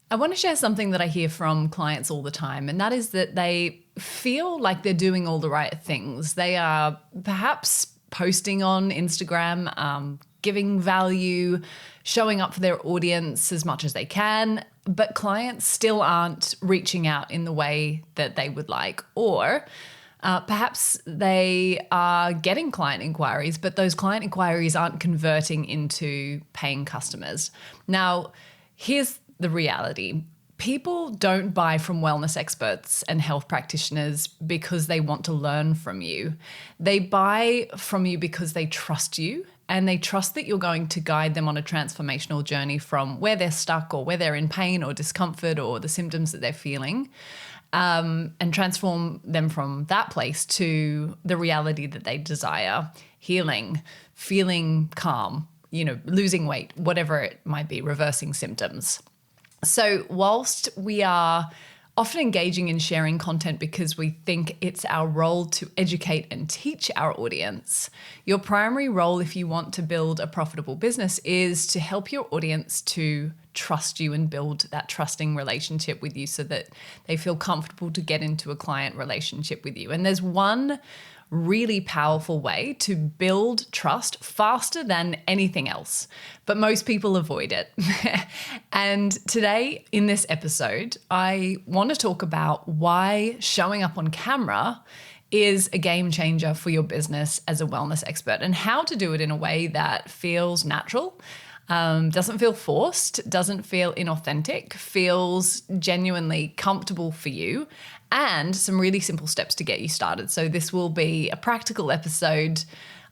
I want to share something that I hear from clients all the time, and that is that they feel like they're doing all the right things. They are perhaps posting on Instagram, giving value, showing up for their audience as much as they can, but clients still aren't reaching out in the way that they would like. Or perhaps they are getting client inquiries, but those client inquiries aren't converting into paying customers. Now, here's the reality. People don't buy from wellness experts and health practitioners because they want to learn from you. They buy from you because they trust you, and they trust that you're going to guide them on a transformational journey from where they're stuck or where they're in pain or discomfort or the symptoms that they're feeling, and transform them from that place to the reality that they desire: healing, feeling calm, losing weight, whatever it might be, reversing symptoms. So whilst we are often engaging in sharing content because we think it's our role to educate and teach our audience, your primary role, if you want to build a profitable business, is to help your audience to trust you and build that trusting relationship with you so that they feel comfortable to get into a client relationship with you. And there's one really powerful way to build trust faster than anything else, but most people avoid it. And today in this episode, I want to talk about why showing up on camera is a game changer for your business as a wellness expert, and how to do it in a way that feels natural, doesn't feel forced, doesn't feel inauthentic, feels genuinely comfortable for you, and some really simple steps to get you started. So this will be a practical episode.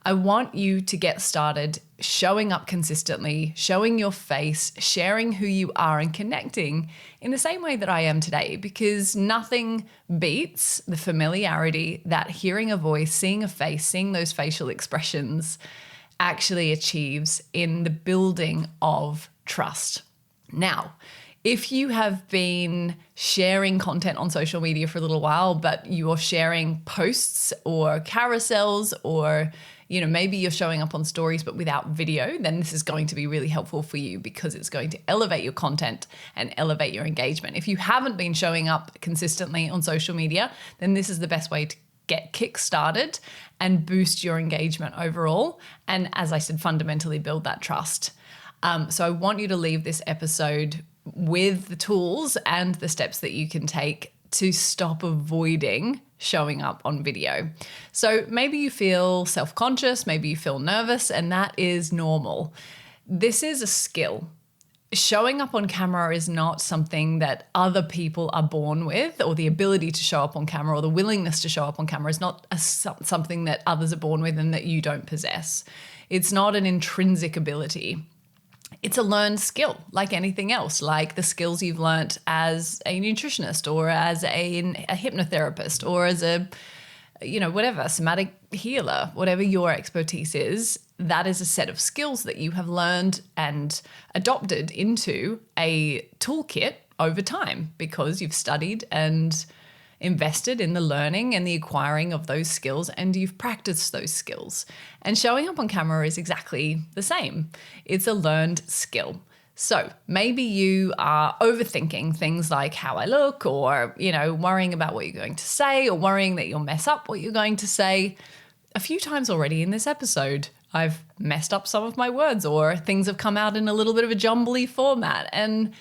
I want you to get started showing up consistently, showing your face, sharing who you are, and connecting in the same way that I am today, because nothing beats the familiarity that hearing a voice, seeing a face, seeing those facial expressions actually achieves in the building of trust. Now, if you have been sharing content on social media for a little while, but you're sharing posts or carousels, or maybe you're showing up on stories but without video, then this is going to be really helpful for you because it's going to elevate your content and elevate your engagement. If you haven't been showing up consistently on social media, then this is the best way to get kick-started and boost your engagement overall. And as I said, fundamentally build that trust. So I want you to leave this episode with the tools and the steps that you can take to stop avoiding showing up on video. So maybe you feel self-conscious, maybe you feel nervous, and that is normal. This is a skill. Showing up on camera is not something that other people are born with, or the ability to show up on camera or the willingness to show up on camera is not something that others are born with and that you don't possess. It's not an intrinsic ability. It's a learned skill, like anything else, like the skills you've learnt as a nutritionist or as a hypnotherapist or as a, whatever, somatic healer, whatever your expertise is. That is a set of skills that you have learned and adopted into a toolkit over time because you've studied and invested in the learning and the acquiring of those skills, and you've practiced those skills. And showing up on camera is exactly the same. It's a learned skill. So maybe you are overthinking things like how I look, or, worrying about what you're going to say, or worrying that you'll mess up what you're going to say. A few times already in this episode, I've messed up some of my words, or things have come out in a little bit of a jumbly format. And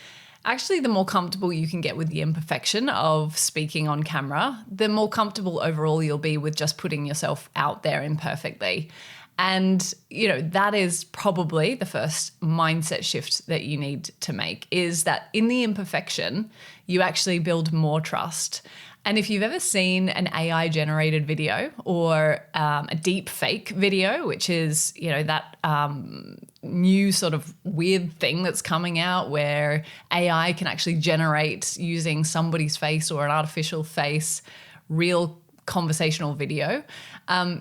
actually, the more comfortable you can get with the imperfection of speaking on camera, the more comfortable overall you'll be with just putting yourself out there imperfectly. And, that is probably the first mindset shift that you need to make, is that in the imperfection, you actually build more trust. And if you've ever seen an AI-generated video or a deep fake video, which is, that new sort of weird thing that's coming out where AI can actually generate, using somebody's face or an artificial face, real conversational video,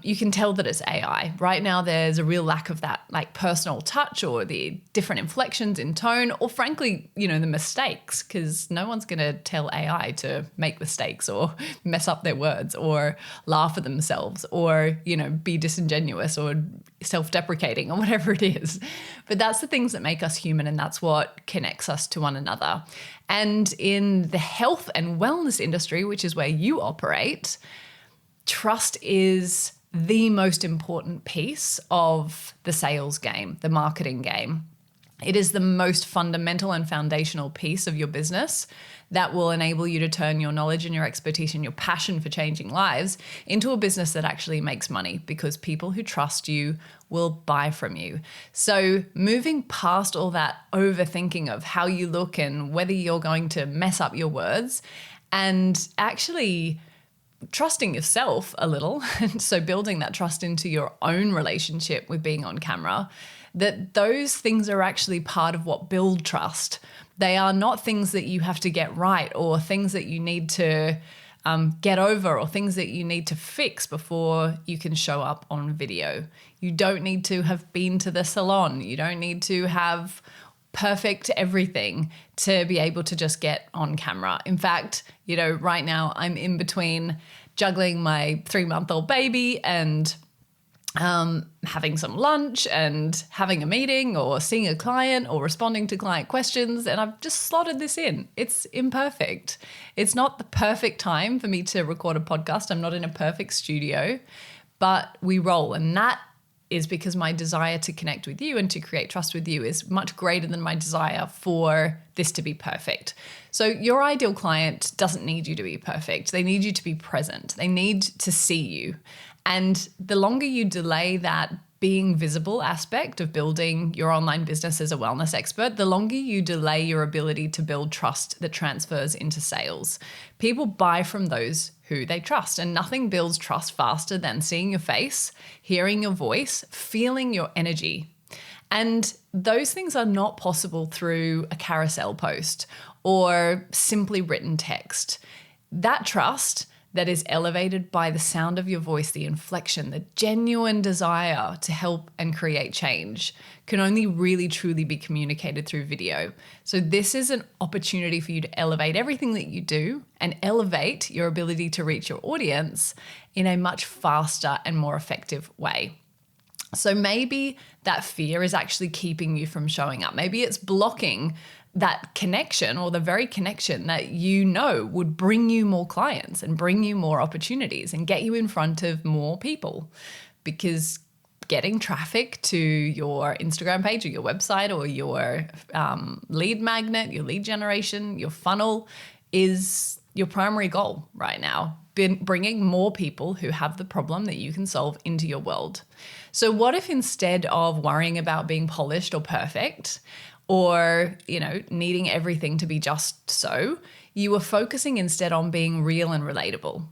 you can tell that it's AI. Right now, there's a real lack of that like personal touch or the different inflections in tone, or frankly, the mistakes, because no one's going to tell AI to make mistakes or mess up their words or laugh at themselves or, be disingenuous or self-deprecating or whatever it is. But that's the things that make us human, and that's what connects us to one another. And in the health and wellness industry, which is where you operate, trust is the most important piece of the sales game, the marketing game. It is the most fundamental and foundational piece of your business that will enable you to turn your knowledge and your expertise and your passion for changing lives into a business that actually makes money, because people who trust you will buy from you. So moving past all that overthinking of how you look and whether you're going to mess up your words, and actually trusting yourself a little, and so building that trust into your own relationship with being on camera, that those things are actually part of what build trust. They are not things that you have to get right or things that you need to get over or things that you need to fix before you can show up on video. You don't need to have been to the salon. You don't need to have perfect everything to be able to just get on camera. In fact, right now I'm in between juggling my 3-month-old baby and having some lunch and having a meeting or seeing a client or responding to client questions. And I've just slotted this in. It's imperfect. It's not the perfect time for me to record a podcast. I'm not in a perfect studio, but we roll. And that is because my desire to connect with you and to create trust with you is much greater than my desire for this to be perfect. So your ideal client doesn't need you to be perfect. They need you to be present. They need to see you. And the longer you delay that being visible aspect of building your online business as a wellness expert, the longer you delay your ability to build trust that transfers into sales. People buy from those who they trust, and nothing builds trust faster than seeing your face, hearing your voice, feeling your energy. And those things are not possible through a carousel post or simply written text. That trust that is elevated by the sound of your voice, the inflection, the genuine desire to help and create change can only really truly be communicated through video. So this is an opportunity for you to elevate everything that you do and elevate your ability to reach your audience in a much faster and more effective way. So maybe that fear is actually keeping you from showing up. Maybe it's blocking that connection, or the very connection that would bring you more clients and bring you more opportunities and get you in front of more people. Because getting traffic to your Instagram page or your website or your lead magnet, your lead generation, your funnel is your primary goal right now. Bringing more people who have the problem that you can solve into your world. So what if instead of worrying about being polished or perfect, or, needing everything to be just so, you were focusing instead on being real and relatable?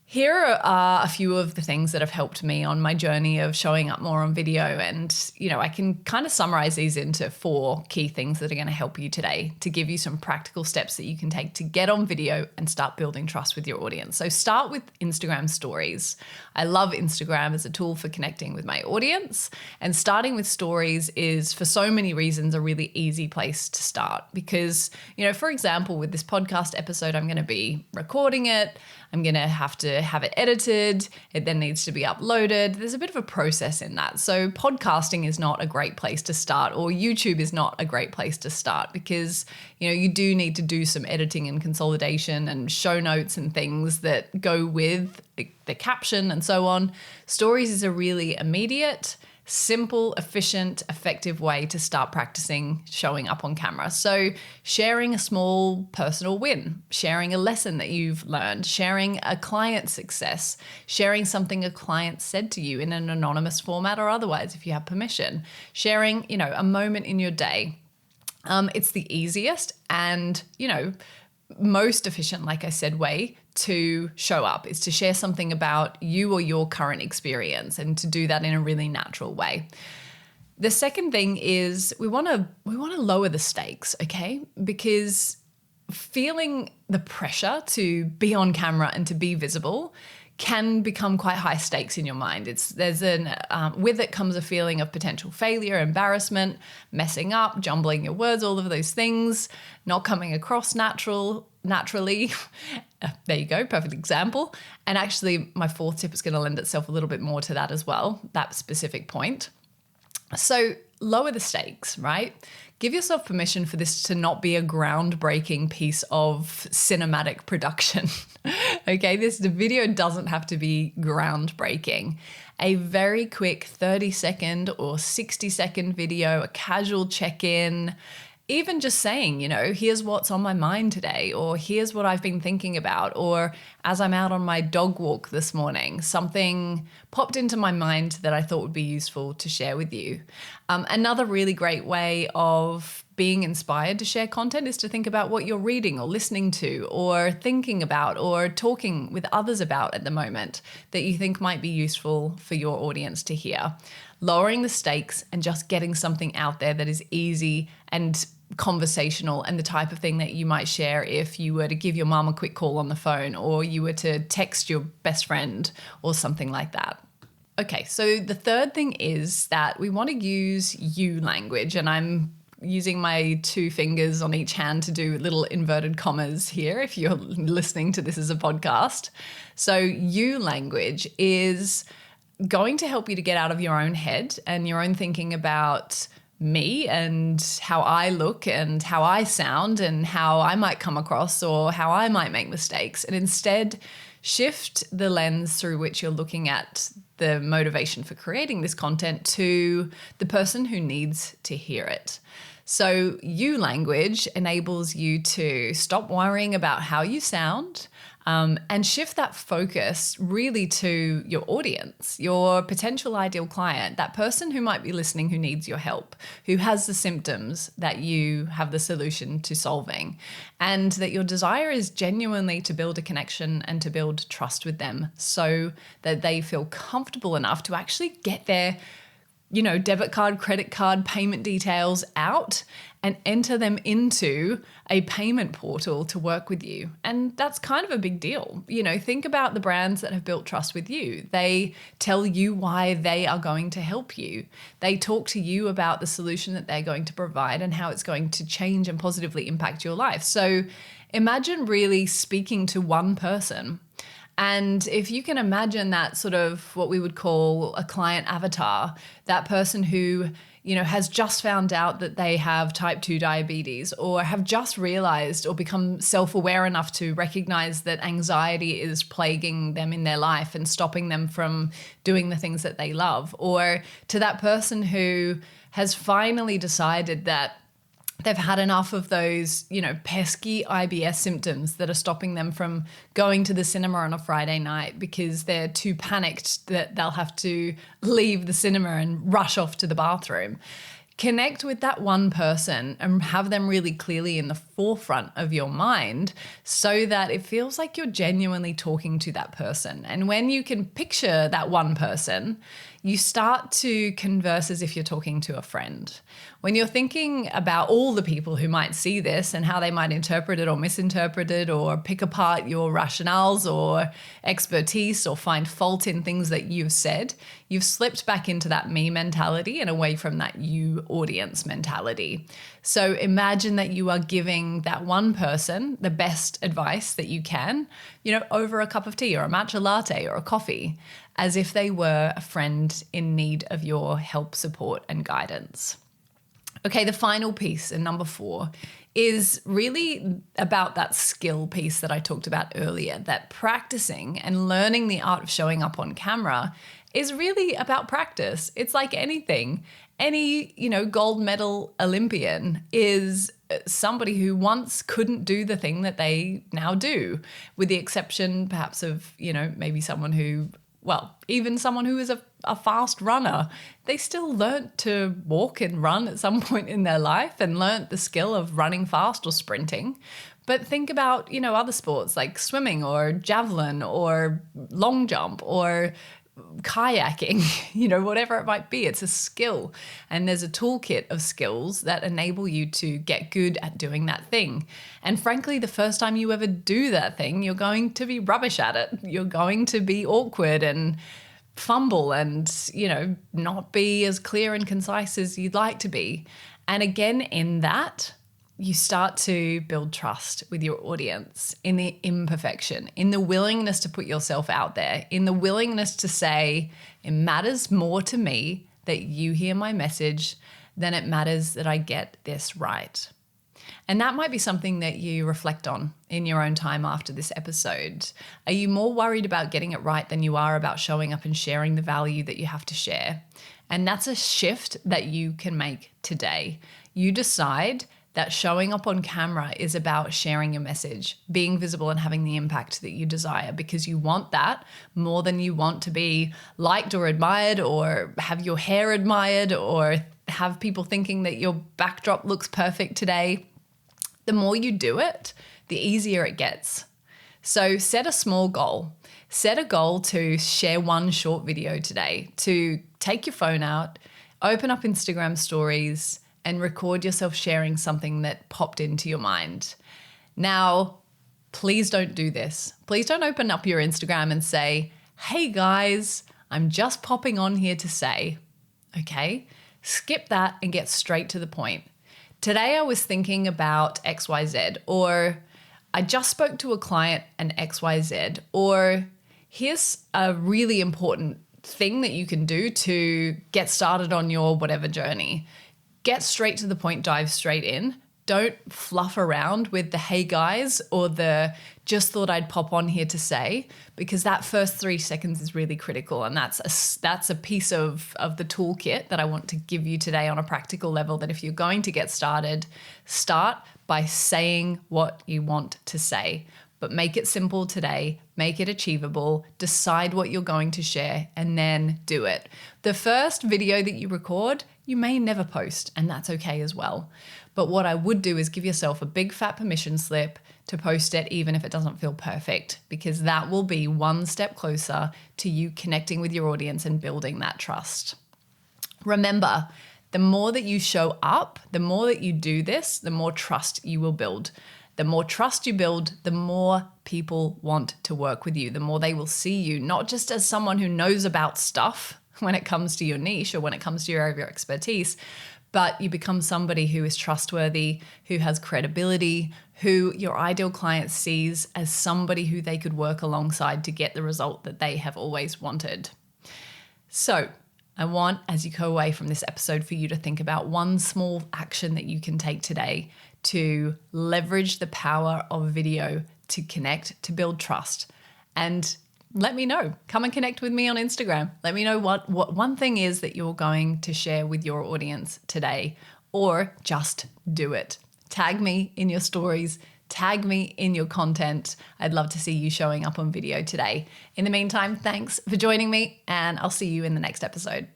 Here are a few of the things that have helped me on my journey of showing up more on video. And, I can kind of summarize these into 4 key things that are going to help you today to give you some practical steps that you can take to get on video and start building trust with your audience. So start with Instagram stories. I love Instagram as a tool for connecting with my audience. And starting with stories is, for so many reasons, a really easy place to start. Because, for example, with this podcast episode, I'm going to be recording it. I'm going to have it edited. It then needs to be uploaded. There's a bit of a process in that. So podcasting is not a great place to start, or YouTube is not a great place to start, because, you do need to do some editing and consolidation and show notes and things that go with the caption and so on. Stories is a really immediate, simple, efficient, effective way to start practicing showing up on camera. So sharing a small personal win, sharing a lesson that you've learned, sharing a client success, sharing something a client said to you in an anonymous format or otherwise if you have permission, sharing, a moment in your day. It's the easiest and, most efficient, like I said, way to show up is to share something about you or your current experience, and to do that in a really natural way. The second thing is we want to lower the stakes, okay? Because feeling the pressure to be on camera and to be visible can become quite high stakes in your mind. With it comes a feeling of potential failure, embarrassment, messing up, jumbling your words, all of those things, not coming across naturally. There you go, perfect example. And actually, my fourth tip is going to lend itself a little bit more to that as well, that specific point. So lower the stakes, right? Give yourself permission for this to not be a groundbreaking piece of cinematic production. Okay, the video doesn't have to be groundbreaking. A very quick 30-second or 60-second video, a casual check-in, even just saying, here's what's on my mind today, or here's what I've been thinking about, or as I'm out on my dog walk this morning, something popped into my mind that I thought would be useful to share with you. Another really great way of being inspired to share content is to think about what you're reading or listening to or thinking about or talking with others about at the moment that you think might be useful for your audience to hear. Lowering the stakes and just getting something out there that is easy and conversational and the type of thing that you might share if you were to give your mom a quick call on the phone or you were to text your best friend or something like that. Okay, so the third thing is that we want to use you language, and I'm using my 2 fingers on each hand to do little inverted commas here if you're listening to this as a podcast. So you language is going to help you to get out of your own head and your own thinking about me and how I look and how I sound and how I might come across or how I might make mistakes, and instead shift the lens through which you're looking at the motivation for creating this content to the person who needs to hear it. So you language enables you to stop worrying about how you sound, and shift that focus really to your audience, your potential ideal client, that person who might be listening who needs your help, who has the symptoms that you have the solution to solving, and that your desire is genuinely to build a connection and to build trust with them so that they feel comfortable enough to actually get their debit card, credit card, payment details out and enter them into a payment portal to work with you. And that's kind of a big deal. Think about the brands that have built trust with you. They tell you why they are going to help you. They talk to you about the solution that they're going to provide and how it's going to change and positively impact your life. So imagine really speaking to one person. And if you can imagine that sort of what we would call a client avatar, that person who, has just found out that they have type 2 diabetes or have just realized or become self-aware enough to recognize that anxiety is plaguing them in their life and stopping them from doing the things that they love, or to that person who has finally decided that they've had enough of those, pesky IBS symptoms that are stopping them from going to the cinema on a Friday night because they're too panicked that they'll have to leave the cinema and rush off to the bathroom. Connect with that one person and have them really clearly in the forefront of your mind so that it feels like you're genuinely talking to that person. And when you can picture that one person, you start to converse as if you're talking to a friend. When you're thinking about all the people who might see this and how they might interpret it or misinterpret it or pick apart your rationales or expertise or find fault in things that you've said, you've slipped back into that me mentality and away from that you audience mentality. So imagine that you are giving that one person the best advice that you can, over a cup of tea or a matcha latte or a coffee, as if they were a friend in need of your help, support, and guidance. Okay, the final piece, and number 4, is really about that skill piece that I talked about earlier, that practicing and learning the art of showing up on camera is really about practice. It's like anything. Any, gold medal Olympian is somebody who once couldn't do the thing that they now do, with the exception perhaps of, maybe someone who, even someone who is a fast runner, they still learnt to walk and run at some point in their life and learnt the skill of running fast or sprinting. But think about, other sports like swimming or javelin or long jump or kayaking, whatever it might be. It's a skill. And there's a toolkit of skills that enable you to get good at doing that thing. And frankly, the first time you ever do that thing, you're going to be rubbish at it. You're going to be awkward and fumble and, not be as clear and concise as you'd like to be. And again, in that, you start to build trust with your audience in the imperfection, in the willingness to put yourself out there, in the willingness to say, it matters more to me that you hear my message than it matters that I get this right. And that might be something that you reflect on in your own time after this episode. Are you more worried about getting it right than you are about showing up and sharing the value that you have to share? And that's a shift that you can make today. You decide that showing up on camera is about sharing your message, being visible and having the impact that you desire, because you want that more than you want to be liked or admired or have your hair admired or have people thinking that your backdrop looks perfect today. The more you do it, the easier it gets. So set a small goal. Set a goal to share one short video today, to take your phone out, open up Instagram stories, and record yourself sharing something that popped into your mind. Now, please don't do this. Please don't open up your Instagram and say, hey guys, I'm just popping on here to say, okay? Skip that and get straight to the point. Today I was thinking about XYZ, or I just spoke to a client and XYZ, or here's a really important thing that you can do to get started on your whatever journey. Get straight to the point, dive straight in. Don't fluff around with the hey guys or the just thought I'd pop on here to say, because that first 3 seconds is really critical. And that's a piece of the toolkit that I want to give you today on a practical level, that if you're going to get started, start by saying what you want to say. But make it simple today, make it achievable, decide what you're going to share, and then do it. The first video that you record, you may never post, and that's okay as well. But what I would do is give yourself a big fat permission slip to post it, even if it doesn't feel perfect, because that will be one step closer to you connecting with your audience and building that trust. Remember, the more that you show up, the more that you do this, the more trust you will build. The more trust you build, the more people want to work with you, the more they will see you, not just as someone who knows about stuff when it comes to your niche or when it comes to your area of expertise, but you become somebody who is trustworthy, who has credibility, who your ideal client sees as somebody who they could work alongside to get the result that they have always wanted. So I want, as you go away from this episode, for you to think about one small action that you can take today to leverage the power of video to connect, to build trust. And let me know. Come and connect with me on Instagram. Let me know what one thing is that you're going to share with your audience today, or just do it. Tag me in your stories. Tag me in your content. I'd love to see you showing up on video today. In the meantime, thanks for joining me, and I'll see you in the next episode.